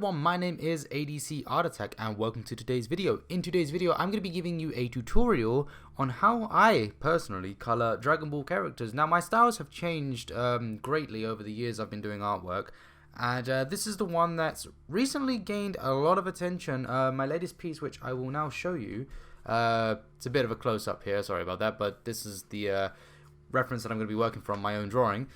everyone, my name is ADC Art Attack and welcome to today's video. In today's video, I'm going to be giving you a tutorial on how I personally color Dragon Ball characters. Now, my styles have changed greatly over the years I've been doing artwork, and this is the one that's recently gained a lot of attention. My latest piece, which I will now show you. It's a bit of a close-up here, sorry about that, but this is the reference that I'm going to be working from, my own drawing.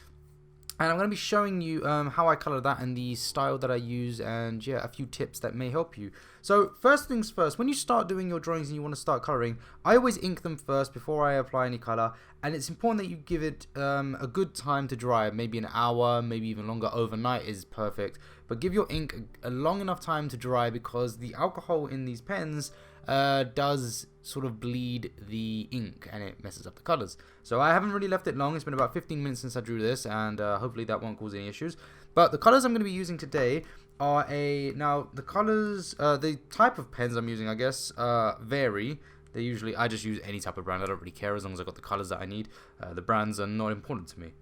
And I'm going to be showing you how I color that and the style that I use, and yeah, a few tips that may help you. So first things first, when you start doing your drawings and you want to start coloring, I always ink them first before I apply any color, and it's important that you give it a good time to dry, maybe an hour, maybe even longer. Overnight is perfect, but give your ink a long enough time to dry because the alcohol in these pens does sort of bleed the ink and it messes up the colors. So I haven't really left it long. It's been about 15 minutes since I drew this, and hopefully that won't cause any issues. But the colors I'm going to be using today are now the colors, the type of pens I'm using, I guess, vary. I just use any type of brand. I don't really care as long as I got the colors that I need. The brands are not important to me.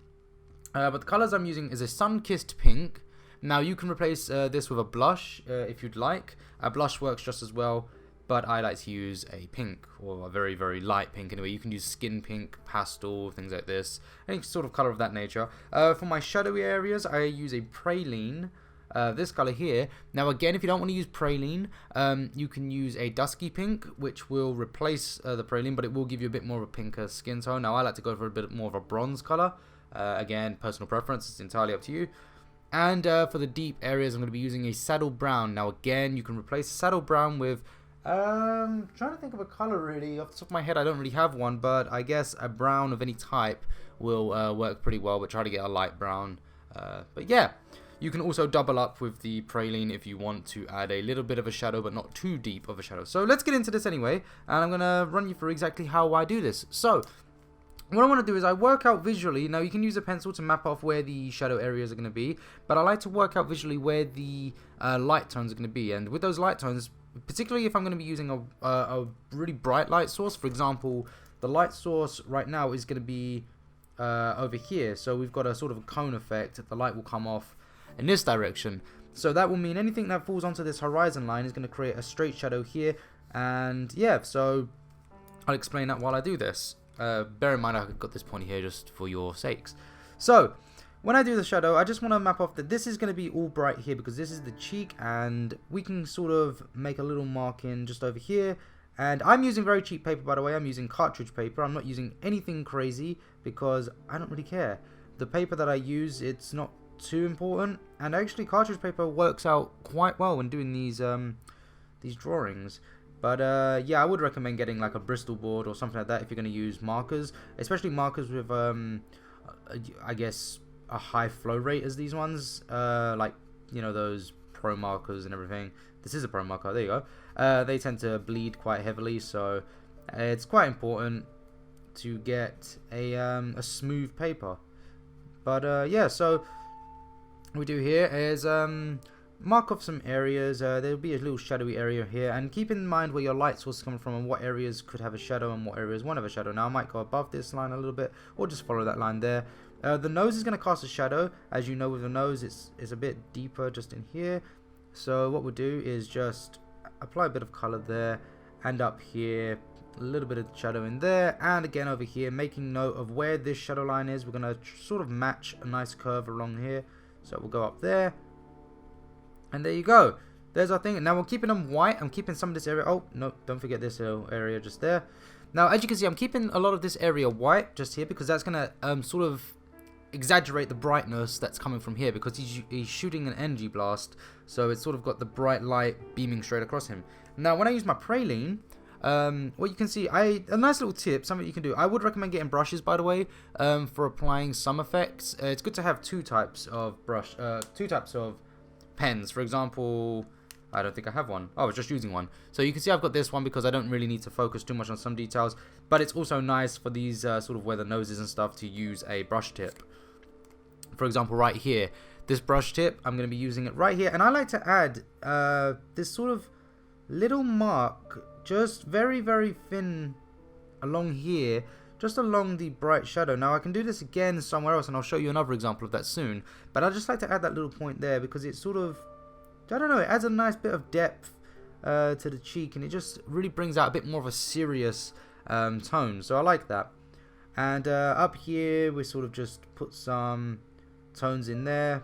But the colors I'm using is a sun-kissed pink. Now you can replace this with a blush if you'd like. A blush works just as well, but I like to use a pink, or a very, very light pink anyway. You can use skin pink, pastel, things like this, any sort of color of that nature. For my shadowy areas, I use a praline, this color here. Now again, if you don't want to use praline, you can use a dusky pink, which will replace the praline, but it will give you a bit more of a pinker skin tone. Now I like to go for a bit more of a bronze color. Again, personal preference, it's entirely up to you. And for the deep areas, I'm going to be using a saddle brown. Now again, you can replace saddle brown with trying to think of a color really. Off the top of my head, I don't really have one, but I guess a brown of any type will work pretty well, but try to get a light brown. But yeah, you can also double up with the praline if you want to add a little bit of a shadow, but not too deep of a shadow. So let's get into this anyway, and I'm going to run you through exactly how I do this. So what I want to do is I work out visually. Now you can use a pencil to map off where the shadow areas are going to be, but I like to work out visually where the light tones are going to be, and with those light tones, particularly if I'm going to be using a really bright light source. For example, the light source right now is going to be over here, so we've got a sort of a cone effect. The light will come off in this direction, so that will mean anything that falls onto this horizon line is going to create a straight shadow here. And yeah, so I'll explain that while I do this. Bear in mind I've got this pointy here just for your sakes. So when I do the shadow, I just want to map off that this is going to be all bright here because this is the cheek, and we can sort of make a little marking just over here. And I'm using very cheap paper, by the way. I'm using cartridge paper. I'm not using anything crazy because I don't really care. The paper that I use, it's not too important, and actually cartridge paper works out quite well when doing these drawings. But yeah, I would recommend getting like a Bristol board or something like that if you're going to use markers, especially markers with I guess a high flow rate as these ones, like, you know, those pro markers and everything. This is a pro marker, there you go. They tend to bleed quite heavily, so it's quite important to get a smooth paper. But yeah, so what we do here is mark off some areas. There'll be a little shadowy area here, and keep in mind where your light source is coming from and what areas could have a shadow and what areas won't have a shadow. Now I might go above this line a little bit, or just follow that line there. The nose is going to cast a shadow. As you know, with the nose, it's a bit deeper just in here. So what we'll do is just apply a bit of color there, and up here, a little bit of shadow in there, and again over here, making note of where this shadow line is. We're going to sort of match a nice curve along here. So we'll go up there, and there you go. There's our thing. Now we're keeping them white. I'm keeping some of this area. Oh, no, don't forget this area just there. Now, as you can see, I'm keeping a lot of this area white just here because that's going to sort of exaggerate the brightness that's coming from here, because he's shooting an energy blast, so it's sort of got the bright light beaming straight across him. Now when I use my praline, what you can see, a nice little tip, something you can do, I would recommend getting brushes, by the way, for applying some effects. It's good to have two types of pens. For example, I don't think I have one. Oh, I was just using one. So you can see I've got this one because I don't really need to focus too much on some details, but it's also nice for these sort of where the nose is and stuff to use a brush tip. For example, right here, this brush tip, I'm going to be using it right here, and I like to add this sort of little mark, just very, very thin along here, just along the bright shadow. Now I can do this again somewhere else, and I'll show you another example of that soon, but I just like to add that little point there because it sort of I don't know, it adds a nice bit of depth to the cheek, and it just really brings out a bit more of a serious tone. So I like that. And up here, we sort of just put some tones in there,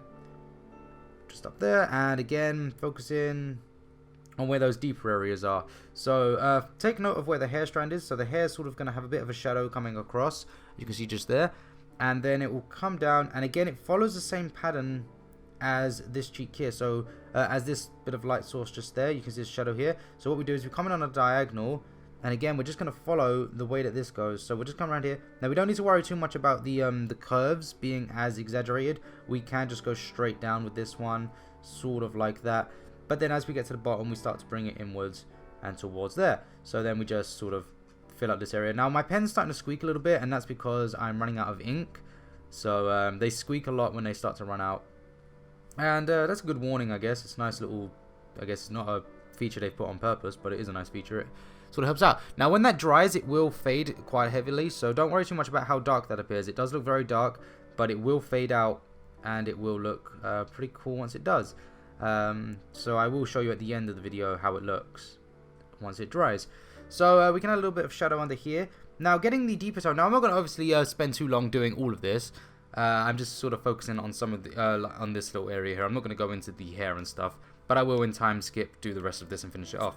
just up there, and again, focus in on where those deeper areas are. So take note of where the hair strand is. So the hair is sort of going to have a bit of a shadow coming across. You can see just there. And then it will come down. And again, it follows the same pattern as this cheek here. So as this bit of light source just there, you can see this shadow here. So what we do is we come in on a diagonal. And again, we're just going to follow the way that this goes. So we'll just come around here. Now, we don't need to worry too much about the curves being as exaggerated. We can just go straight down with this one, sort of like that. But then as we get to the bottom, we start to bring it inwards and towards there. So then we just sort of fill out this area. Now, my pen's starting to squeak a little bit, and that's because I'm running out of ink. So they squeak a lot when they start to run out. And that's a good warning, I guess. It's a nice little, I guess it's not a feature they've put on purpose, but it is a nice feature. It sort of helps out. Now, when that dries, it will fade quite heavily. So don't worry too much about how dark that appears. It does look very dark, but it will fade out, and it will look pretty cool once it does. So I will show you at the end of the video how it looks once it dries. So we can add a little bit of shadow under here. Now, getting the deeper tone. Now, I'm not going to obviously spend too long doing all of this. I'm just sort of focusing on some of the on this little area here. I'm not going to go into the hair and stuff, but I will in time skip, do the rest of this and finish it off.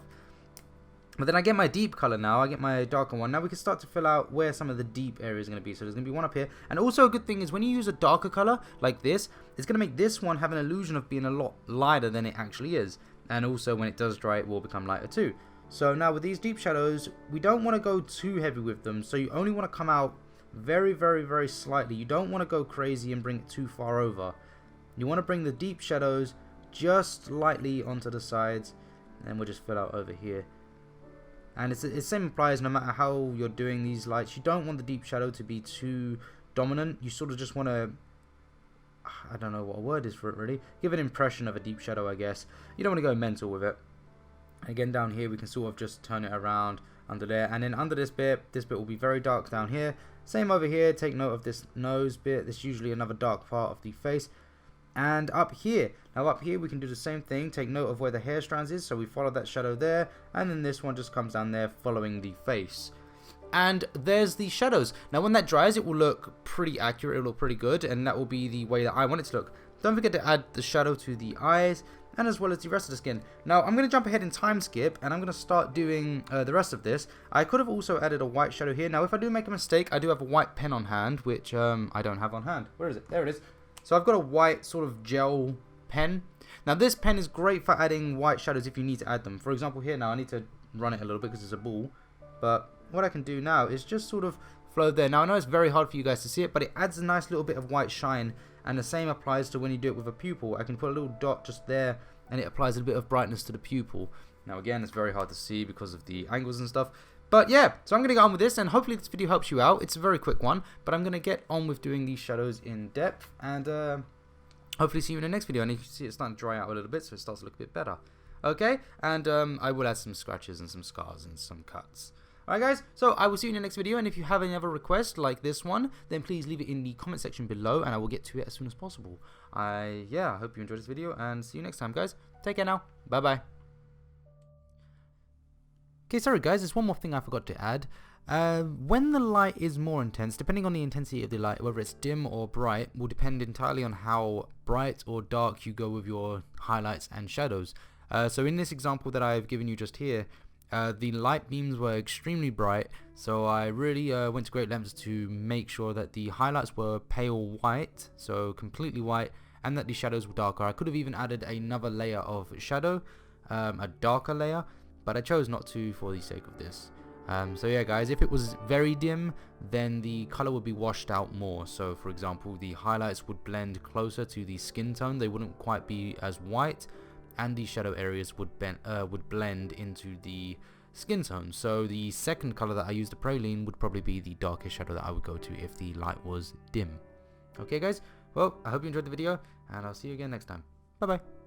But then I get my deep color now. I get my darker one. Now we can start to fill out where some of the deep areas are going to be. So there's going to be one up here. And also a good thing is when you use a darker color like this, it's going to make this one have an illusion of being a lot lighter than it actually is. And also when it does dry, it will become lighter too. So now with these deep shadows, we don't want to go too heavy with them. So you only want to come out very, very, very slightly. You don't want to go crazy and bring it too far over. You want to bring the deep shadows just lightly onto the sides. And we'll just fill out over here. And it's the same applies no matter how you're doing these lights. You don't want the deep shadow to be too dominant. You sort of just want to, I don't know what a word is for it really, give an impression of a deep shadow, I guess. You don't want to go mental with it. Again, down here we can sort of just turn it around under there. And then under this bit will be very dark down here. Same over here. Take note of this nose bit. This is usually another dark part of the face. And up here, now up here we can do the same thing. Take note of where the hair strands is, so we follow that shadow there, and then this one just comes down there following the face. And there's the shadows. Now when that dries, it will look pretty accurate, it will look pretty good, and that will be the way that I want it to look. Don't forget to add the shadow to the eyes, and as well as the rest of the skin. Now I'm going to jump ahead in time skip, and I'm going to start doing the rest of this. I could have also added a white shadow here. Now if I do make a mistake, I do have a white pen on hand, which I don't have on hand. Where is it? There it is. So I've got a white sort of gel pen. Now this pen is great for adding white shadows if you need to add them. For example here now I need to run it a little bit because it's a ball. But what I can do now is just sort of flow there. Now I know it's very hard for you guys to see it, but it adds a nice little bit of white shine. And the same applies to when you do it with a pupil. I can put a little dot just there and it applies a bit of brightness to the pupil. Now again, it's very hard to see because of the angles and stuff. But yeah, so I'm going to get on with this, and hopefully this video helps you out. It's a very quick one, but I'm going to get on with doing these shadows in depth, and hopefully see you in the next video. And you can see it's starting to dry out a little bit, so it starts to look a bit better. Okay, and I will add some scratches and some scars and some cuts. Alright guys, so I will see you in the next video, and if you have any other requests like this one, then please leave it in the comment section below, and I will get to it as soon as possible. I hope you enjoyed this video, and see you next time guys. Take care now. Bye bye. Okay, sorry guys, there's one more thing I forgot to add. When the light is more intense, depending on the intensity of the light, whether it's dim or bright, will depend entirely on how bright or dark you go with your highlights and shadows. So in this example that I've given you just here, the light beams were extremely bright, so I really went to great lengths to make sure that the highlights were pale white, so completely white, and that the shadows were darker. I could have even added another layer of shadow, a darker layer, but I chose not to for the sake of this. So yeah guys, if it was very dim, then the color would be washed out more. So for example, the highlights would blend closer to the skin tone, they wouldn't quite be as white, and the shadow areas would blend into the skin tone. So the second color that I used, the praline, would probably be the darkest shadow that I would go to if the light was dim. Okay guys, well I hope you enjoyed the video, and I'll see you again next time. Bye bye.